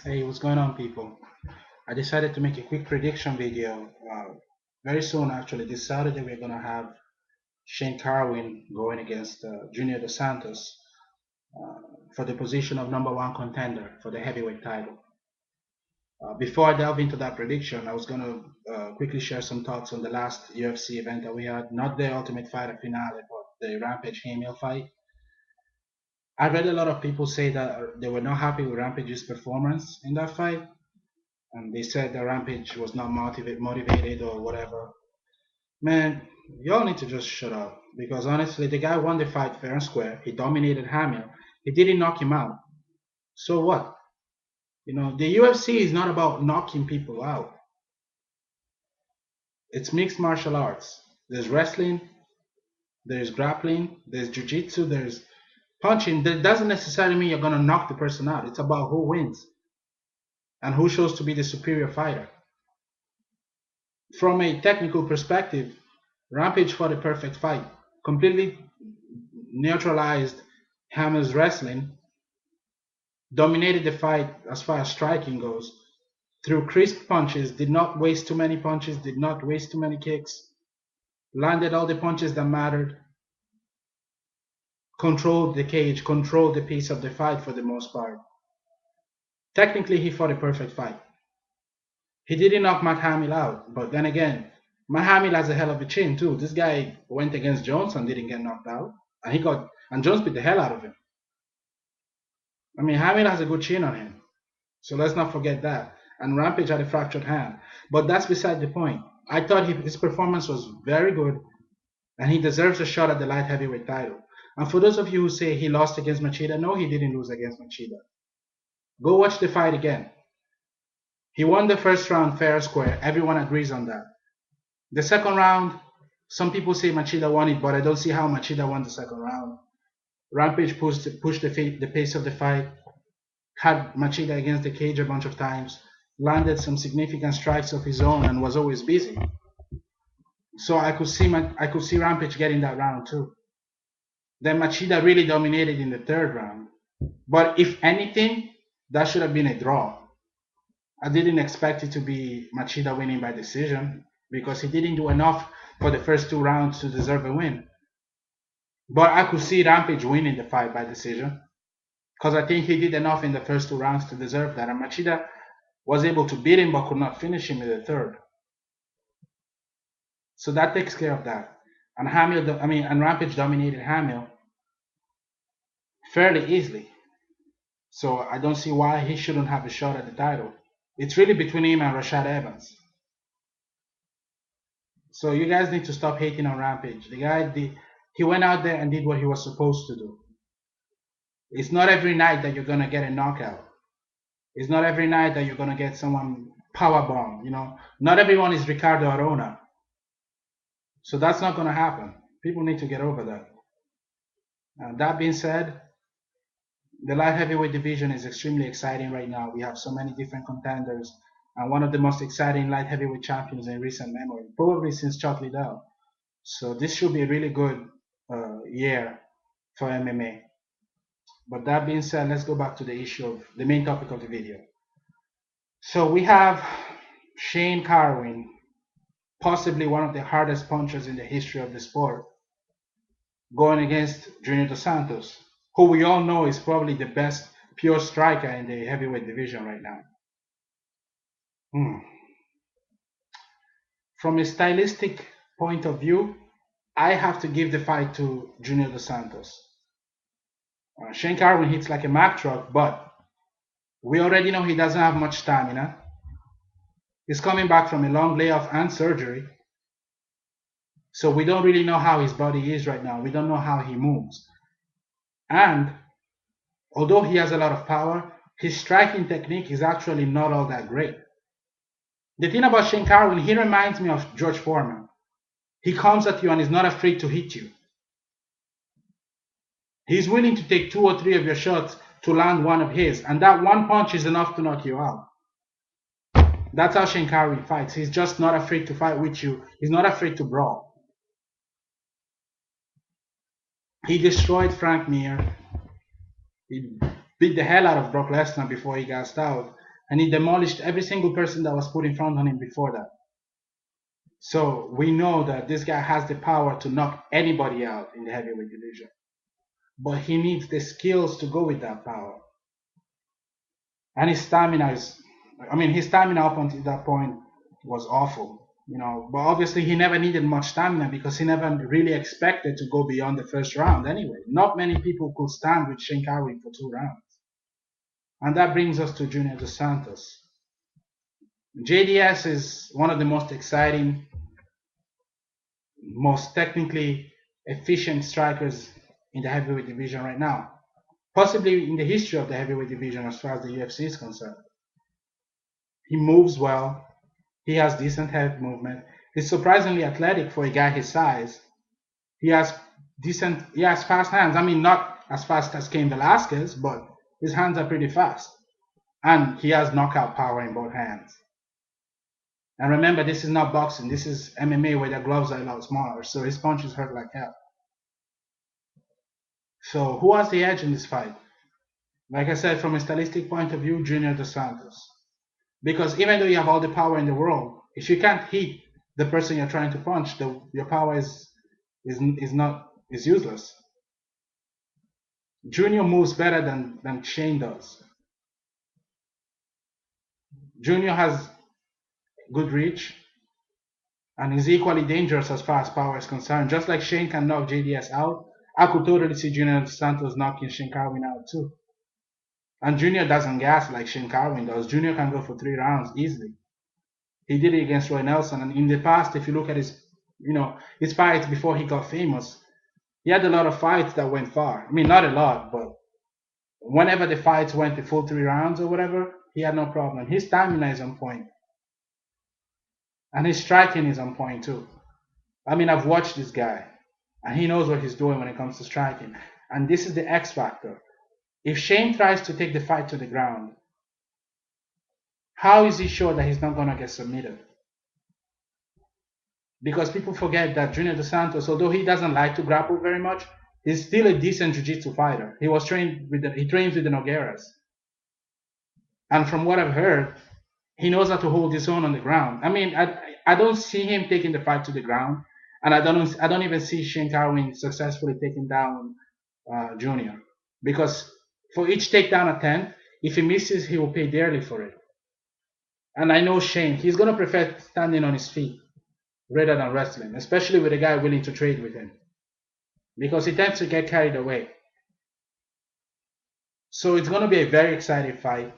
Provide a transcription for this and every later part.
Hey, what's going on, people? I decided to make a quick prediction video. Very soon, actually, this Saturday, we're going to have Shane Carwin going against Junior Dos Santos uh, for the position of number one contender for the heavyweight title. Before I delve into that prediction, I was going to quickly share some thoughts on the last UFC event that we had, not the Ultimate Fighter finale, but the Rampage Hamill fight. I read a lot of people say that they were not happy with Rampage's performance in that fight, and they said that Rampage was not motivated or whatever. Man, y'all need to just shut up because honestly, the guy won the fight fair and square. He dominated Hamill. He didn't knock him out. So what? The UFC is not about knocking people out. It's mixed martial arts. There's wrestling, there's grappling, there's jiu-jitsu, there's punching. That doesn't necessarily mean you're gonna knock the person out. It's about who wins and who shows to be the superior fighter. From a technical perspective, Rampage fought a perfect fight, completely neutralized Hammer's wrestling, dominated the fight as far as striking goes, threw crisp punches, did not waste too many punches, did not waste too many kicks, landed all the punches that mattered, controlled the cage, controlled the pace of the fight for the most part. Technically, he fought a perfect fight. He didn't knock Matt Hamill out, but then again, Matt Hamill has a hell of a chin too. This guy went against Jones and didn't get knocked out, and Jones beat the hell out of him. I mean, Hamill has a good chin on him, so let's not forget that. And Rampage had a fractured hand, but that's beside the point. I thought his performance was very good, and he deserves a shot at the light heavyweight title. And for those of you who say he lost against Machida, no, he didn't lose against Machida. Go watch the fight again. He won the first round fair and square. Everyone agrees on that. The second round, some people say Machida won it, but I don't see how Machida won the second round. Rampage pushed the pace of the fight, had Machida against the cage a bunch of times, landed some significant strikes of his own, and was always busy. So I could see Rampage getting that round too. Then Machida really dominated in the third round. But if anything, that should have been a draw. I didn't expect it to be Machida winning by decision because he didn't do enough for the first two rounds to deserve a win. But I could see Rampage winning the fight by decision because I think he did enough in the first two rounds to deserve that. And Machida was able to beat him but could not finish him in the third. So that takes care of that. And Rampage dominated Hamill fairly easily. So I don't see why he shouldn't have a shot at the title. It's really between him and Rashad Evans. So you guys need to stop hating on Rampage. He went out there and did what he was supposed to do. It's not every night that you're gonna get a knockout. It's not every night that you're gonna get someone power bomb. Not everyone is Ricardo Arona. So that's not gonna happen. People need to get over that. That being said, the light heavyweight division is extremely exciting right now. We have so many different contenders, and one of the most exciting light heavyweight champions in recent memory, probably since Chuck Liddell. So this should be a really good year for MMA. But that being said, let's go back to the issue of the main topic of the video. So we have Shane Carwin, possibly one of the hardest punchers in the history of the sport, going against Junior Dos Santos, who we all know is probably the best pure striker in the heavyweight division right now. From a stylistic point of view, I have to give the fight to Junior Dos Santos. Shane Carwin hits like a Mack truck, but we already know he doesn't have much stamina. He's coming back from a long layoff and surgery. So we don't really know how his body is right now. We don't know how he moves. And although he has a lot of power, his striking technique is actually not all that great. The thing about Shane Carwin, he reminds me of George Foreman. He comes at you and is not afraid to hit you. He's willing to take 2 or 3 of your shots to land one of his, and that one punch is enough to knock you out. That's how Shane Carwin fights. He's just not afraid to fight with you. He's not afraid to brawl. He destroyed Frank Mir. He beat the hell out of Brock Lesnar before he gassed out. and he demolished every single person that was put in front of him before that. So we know that this guy has the power to knock anybody out in the heavyweight division, but he needs the skills to go with that power. And his stamina his stamina up until that point was awful, but obviously he never needed much stamina because he never really expected to go beyond the first round anyway. Not many people could stand with Shane Carwin for 2 rounds. And that brings us to Junior Dos Santos. JDS is one of the most exciting, most technically efficient strikers in the heavyweight division right now, possibly in the history of the heavyweight division as far as the UFC is concerned. He moves well. He has decent head movement. He's surprisingly athletic for a guy his size. He has fast hands. Not as fast as Cain Velasquez, but his hands are pretty fast. And he has knockout power in both hands. And remember, this is not boxing. This is MMA where the gloves are a lot smaller, so his punches hurt like hell. So who has the edge in this fight? Like I said, from a stylistic point of view, Junior Dos Santos. Because even though you have all the power in the world, if you can't hit the person you're trying to punch, your power is useless. Junior moves better than Shane does. Junior has good reach and is equally dangerous as far as power is concerned. Just like Shane can knock JDS out, I could totally see Junior Dos Santos knocking Shane Carwin out too. And Junior doesn't gas like Shane Carwin does. Junior can go for 3 rounds easily. He did it against Roy Nelson, and in the past, if you look at his fights before he got famous, he had a lot of fights that went far. Not a lot, but whenever the fights went the full 3 rounds or whatever, he had no problem. His stamina is on point, and his striking is on point too. I've watched this guy, and he knows what he's doing when it comes to striking. And this is the X factor. If Shane tries to take the fight to the ground, how is he sure that he's not going to get submitted? Because people forget that Junior Dos Santos, although he doesn't like to grapple very much, he's still a decent jiu-jitsu fighter. He trains with the Nogueiras. And from what I've heard, he knows how to hold his own on the ground. I don't see him taking the fight to the ground, and I don't even see Shane Carwin successfully taking down Junior. Because for each takedown attempt, if he misses, he will pay dearly for it. And I know Shane, he's going to prefer standing on his feet rather than wrestling, especially with a guy willing to trade with him, because he tends to get carried away. So it's going to be a very exciting fight.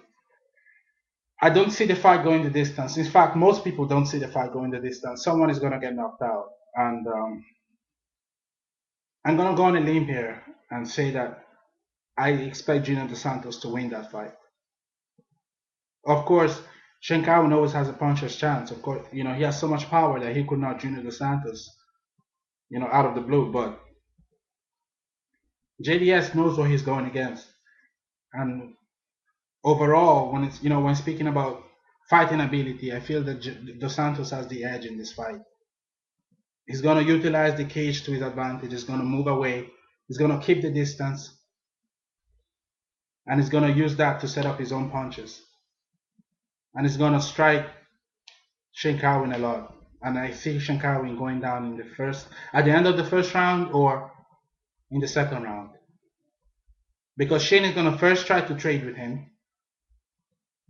I don't see the fight going the distance. In fact, most people don't see the fight going the distance. Someone is going to get knocked out. And I'm going to go on a limb here and say that I expect Junior Dos Santos to win that fight. Of course, Shane Carwin always has a puncher's chance. Of course, he has so much power that he could knock Junior Dos Santos, out of the blue. But JDS knows what he's going against. And overall, when speaking about fighting ability, I feel that Dos Santos has the edge in this fight. He's going to utilize the cage to his advantage. He's going to move away. He's going to keep the distance. And he's going to use that to set up his own punches. And he's going to strike Shane Carwin a lot. And I see Shane Carwin going down at the end of the first round or in the second round. Because Shane is going to first try to trade with him.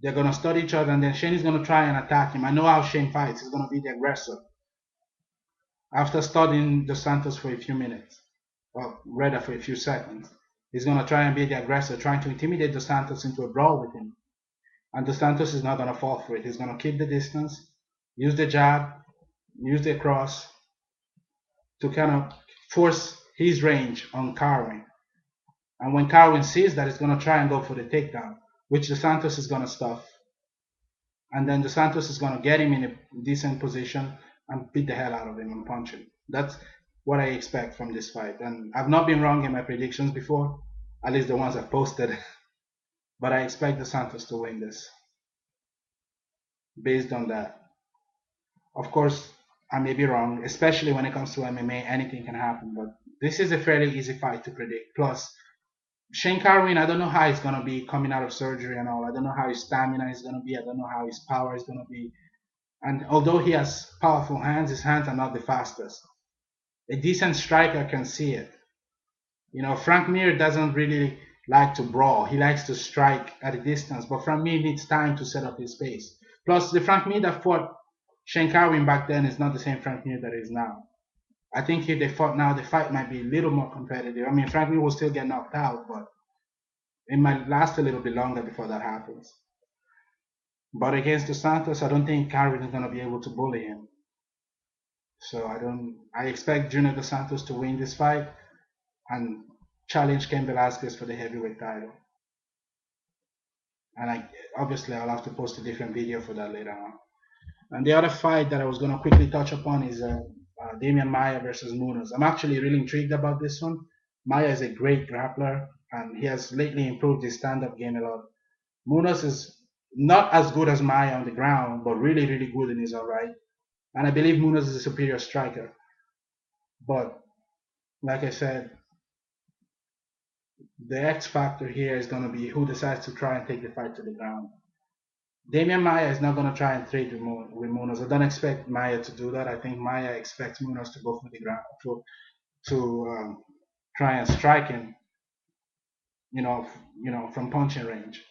They're going to study each other, and then Shane is going to try and attack him. I know how Shane fights. He's going to be the aggressor. After studying Dos Santos for a few minutes, or rather for a few seconds, he's going to try and be the aggressor, trying to intimidate Dos Santos into a brawl with him. And Dos Santos is not going to fall for it. He's going to keep the distance, use the jab, use the cross to kind of force his range on Carwin. And when Carwin sees that, he's going to try and go for the takedown, which Dos Santos is going to stuff. And then Dos Santos is going to get him in a decent position and beat the hell out of him and punch him. That's what I expect from this fight. And I've not been wrong in my predictions before, at least the ones I've posted. But I expect Dos Santos to win this based on that. Of course, I may be wrong, especially when it comes to MMA. Anything can happen. But this is a fairly easy fight to predict. Plus, Shane Carwin, I don't know how he's gonna be coming out of surgery and all. I don't know how his stamina is gonna be. I don't know how his power is gonna be. And although he has powerful hands, his hands are not the fastest. A decent striker can see it. Frank Mir doesn't really like to brawl. He likes to strike at a distance, but Frank Mir needs time to set up his pace. Plus, the Frank Mir that fought Shane Carwin back then is not the same Frank Mir that is now. I think if they fought now, the fight might be a little more competitive. I mean, Frank Mir will still get knocked out, but it might last a little bit longer before that happens. But against Dos Santos, I don't think Carwin is going to be able to bully him. So I expect Junior Dos Santos to win this fight and challenge Ken Velasquez for the heavyweight title. And obviously I'll have to post a different video for that later on. And the other fight that I was going to quickly touch upon is Damian Maia versus Munoz. I'm actually really intrigued about this one. Maia is a great grappler, and he has lately improved his stand-up game a lot. Munoz is not as good as Maia on the ground, but really, really good in his own right. And I believe Munoz is a superior striker. But like I said, the X factor here is going to be who decides to try and take the fight to the ground. Damian Maia is not going to try and trade with Munoz. I don't expect Maia to do that. I think Maia expects Munoz to go for the ground to try and strike him, from punching range,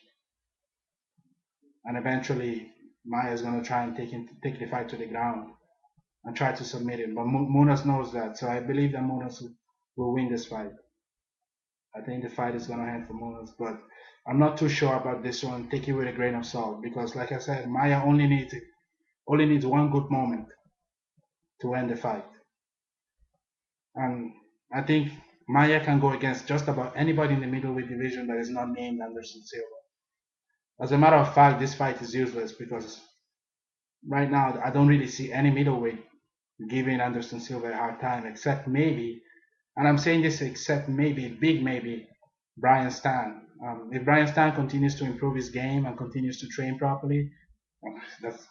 and eventually Maia is going to try and take the fight to the ground and try to submit him. But Munoz knows that, so I believe that Munoz will win this fight. I think the fight is going to end for Munoz, but I'm not too sure about this one. Take it with a grain of salt because, like I said, Maia only needs one good moment to end the fight, and I think Maia can go against just about anybody in the middleweight division that is not named Anderson Silva. As a matter of fact, this fight is useless because right now I don't really see any middleweight giving Anderson Silva a hard time, except maybe, and I'm saying this except maybe, big maybe, Brian Stan. If Brian Stan continues to improve his game and continues to train properly, that's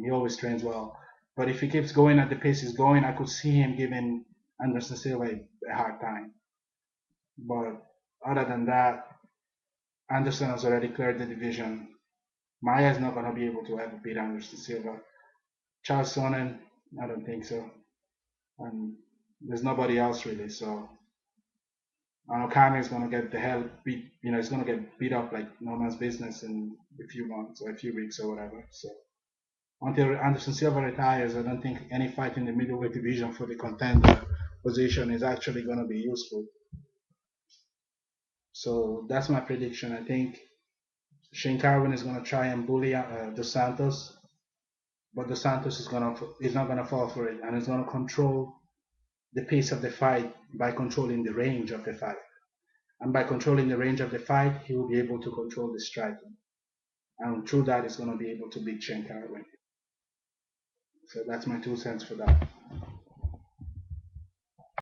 he always trains well. But if he keeps going at the pace he's going, I could see him giving Anderson Silva a hard time. But other than that, Anderson has already cleared the division. Maia is not going to be able to ever beat Anderson Silva. Charles Sonnen, I don't think so. And there's nobody else really. So Okami is going to get the hell beat. He's going to get beat up like no man's business in a few months or a few weeks or whatever. So until Anderson Silva retires, I don't think any fight in the middleweight division for the contender position is actually going to be useful. So that's my prediction. I think Shane Carwin is going to try and bully Dos Santos, but Dos Santos is not going to fall for it, and he's going to control the pace of the fight by controlling the range of the fight. And by controlling the range of the fight, he will be able to control the striking. And through that, he's going to be able to beat Shane Carwin. So that's my 2 cents for that.